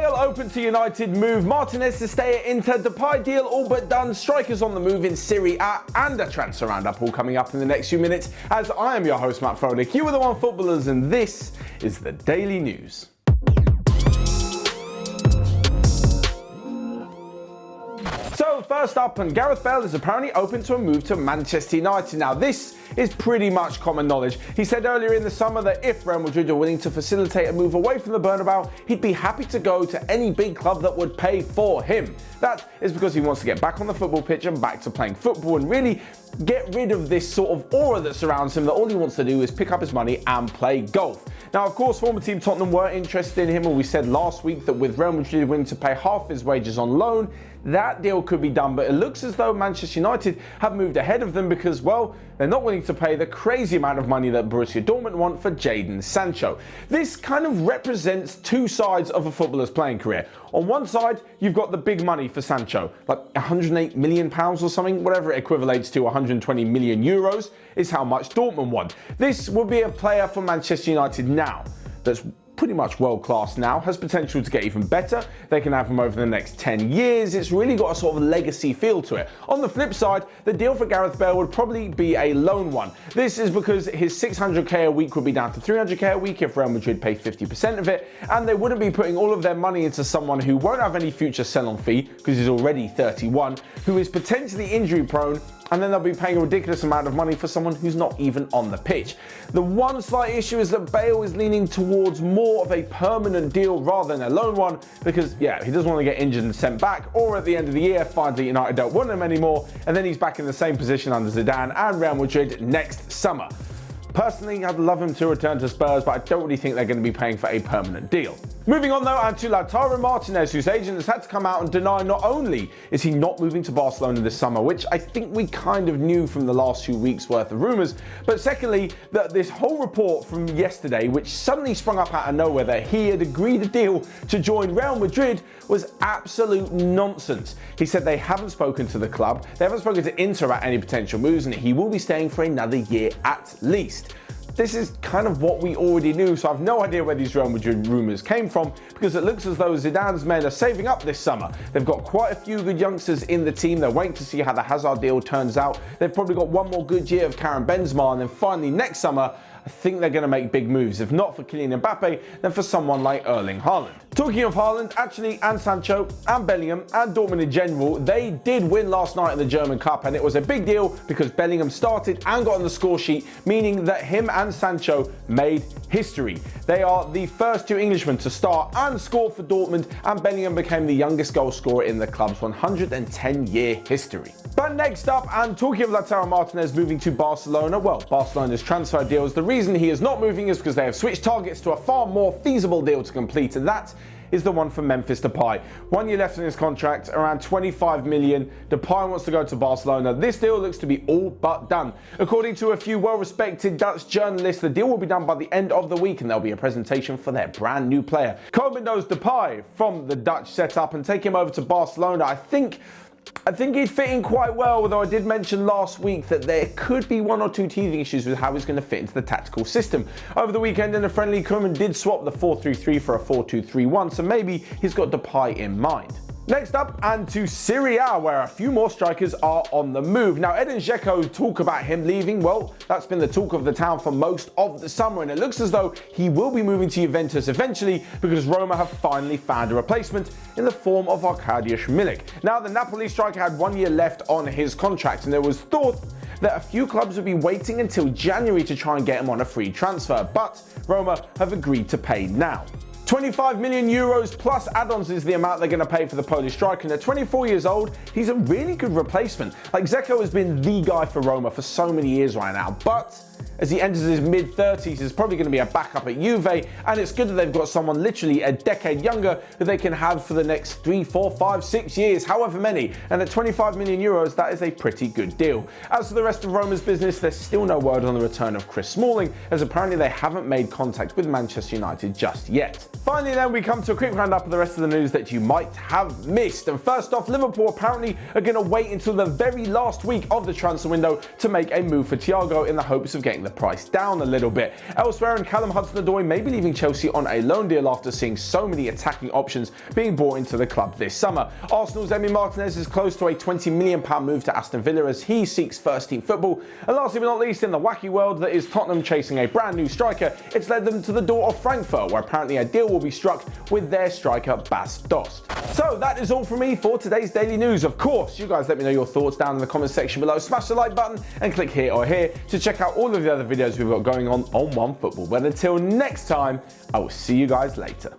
Bale open to United move, Martinez to stay at Inter, Depay deal all but done, strikers on the move in Serie A, and a transfer roundup all coming up in the next few minutes, as I am your host Matt Froelich. You are the Onefootballers, and this is the Daily News. So first up, and Gareth Bale is apparently open to a move to Manchester United. Now this is pretty much common knowledge. He said earlier in the summer that if Real Madrid are willing to facilitate a move away from the Bernabeu, he'd be happy to go to any big club that would pay for him. That is because he wants to get back on the football pitch and back to playing football and really get rid of this sort of aura that surrounds him, that all he wants to do is pick up his money and play golf. Now, of course, former team Tottenham were interested in him, and we said last week that with Real Madrid willing to pay half his wages on loan, that deal could be done, but it looks as though Manchester United have moved ahead of them because, well, they're not willing to pay the crazy amount of money that Borussia Dortmund want for Jadon Sancho. This kind of represents two sides of a footballer's playing career. On one side, you've got the big money for Sancho, like £108 million or something, whatever it equivalates to, 120 million euros is how much Dortmund want. This would be a player for Manchester United now that's pretty much world class now, has potential to get even better. They can have him over the next 10 years. It's really got a sort of legacy feel to it. On the flip side, the deal for Gareth Bale would probably be a loan one. This is because his 600k a week would be down to 300k a week if Real Madrid pay 50% of it, and they wouldn't be putting all of their money into someone who won't have any future sell-on fee because he's already 31, who is potentially injury prone, and then they'll be paying a ridiculous amount of money for someone who's not even on the pitch. The one slight issue is that Bale is leaning towards more of a permanent deal rather than a loan one because, yeah, he doesn't want to get injured and sent back, or at the end of the year find that United don't want him anymore, and then he's back in the same position under Zidane and Real Madrid next summer. Personally, I'd love him to return to Spurs, but I don't really think they're going to be paying for a permanent deal. Moving on though, and to Lautaro Martinez, whose agent has had to come out and deny not only is he not moving to Barcelona this summer, which I think we kind of knew from the last few weeks worth of rumours, but secondly, that this whole report from yesterday, which suddenly sprung up out of nowhere that he had agreed a deal to join Real Madrid, was absolute nonsense. He said they haven't spoken to the club, they haven't spoken to Inter about any potential moves, and he will be staying for another year at least. This is kind of what we already knew, so I have no idea where these Real Madrid rumours came from, because it looks as though Zidane's men are saving up this summer. They've got quite a few good youngsters in the team. They're waiting to see how the Hazard deal turns out. They've probably got one more good year of Karim Benzema, and then finally next summer, I think they're going to make big moves. If not for Kylian Mbappe, then for someone like Erling Haaland. Talking of Haaland, actually, and Sancho, and Bellingham, and Dortmund in general, they did win last night in the German Cup, and it was a big deal because Bellingham started and got on the score sheet, meaning that him and Sancho made history. They are the first two Englishmen to start and score for Dortmund, and Bellingham became the youngest goal scorer in the club's 110-year history. But next up, and talking of Lautaro Martinez moving to Barcelona, well, Barcelona's transfer deals, the reason he is not moving is because they have switched targets to a far more feasible deal to complete, and that is the one for Memphis Depay. 1 year left in his contract, around 25 million. Depay wants to go to Barcelona. This deal looks to be all but done. According to a few well-respected Dutch journalists, the deal will be done by the end of the week, and there'll be a presentation for their brand new player. Koeman knows Depay from the Dutch setup, and take him over to Barcelona. I think he'd fit in quite well, although I did mention last week that there could be one or two teething issues with how he's going to fit into the tactical system. Over the weekend in a friendly, Koeman did swap the 4-3-3 for a 4-2-3-1, so maybe he's got Depay in mind. Next up, and to Serie A, where a few more strikers are on the move. Now, Edin Dzeko, talk about him leaving, well, that's been the talk of the town for most of the summer, and it looks as though he will be moving to Juventus eventually because Roma have finally found a replacement in the form of Arkadiusz Milik. Now, the Napoli striker had 1 year left on his contract, and there was thought that a few clubs would be waiting until January to try and get him on a free transfer, but Roma have agreed to pay now. 25 million euros plus add-ons is the amount they're going to pay for the Polish striker, and at 24 years old, he's a really good replacement. Like, Dzeko has been the guy for Roma for so many years right now, but as he enters his mid-30s, he's probably going to be a backup at Juve, and it's good that they've got someone literally a decade younger who they can have for the next 3, 4, 5, 6 years, however many, and at 25 million euros, that is a pretty good deal. As for the rest of Roma's business, there's still no word on the return of Chris Smalling, as apparently they haven't made contact with Manchester United just yet. Finally then, we come to a quick roundup of the rest of the news that you might have missed. And first off, Liverpool apparently are going to wait until the very last week of the transfer window to make a move for Thiago in the hopes of getting getting the price down a little bit. Elsewhere, and Callum Hudson-Odoi may be leaving Chelsea on a loan deal after seeing so many attacking options being brought into the club this summer. Arsenal's Martinez is close to a £20 million move to Aston Villa as he seeks first-team football. And lastly but not least, in the wacky world that is Tottenham chasing a brand new striker, it's led them to the door of Frankfurt, where apparently a deal will be struck with their striker Bas Dost. So that is all from me for today's daily news. Of course, you guys let me know your thoughts down in the comment section below. Smash the like button and click here or here to check out all of the other videos we've got going on OneFootball. But until next time, I will see you guys later.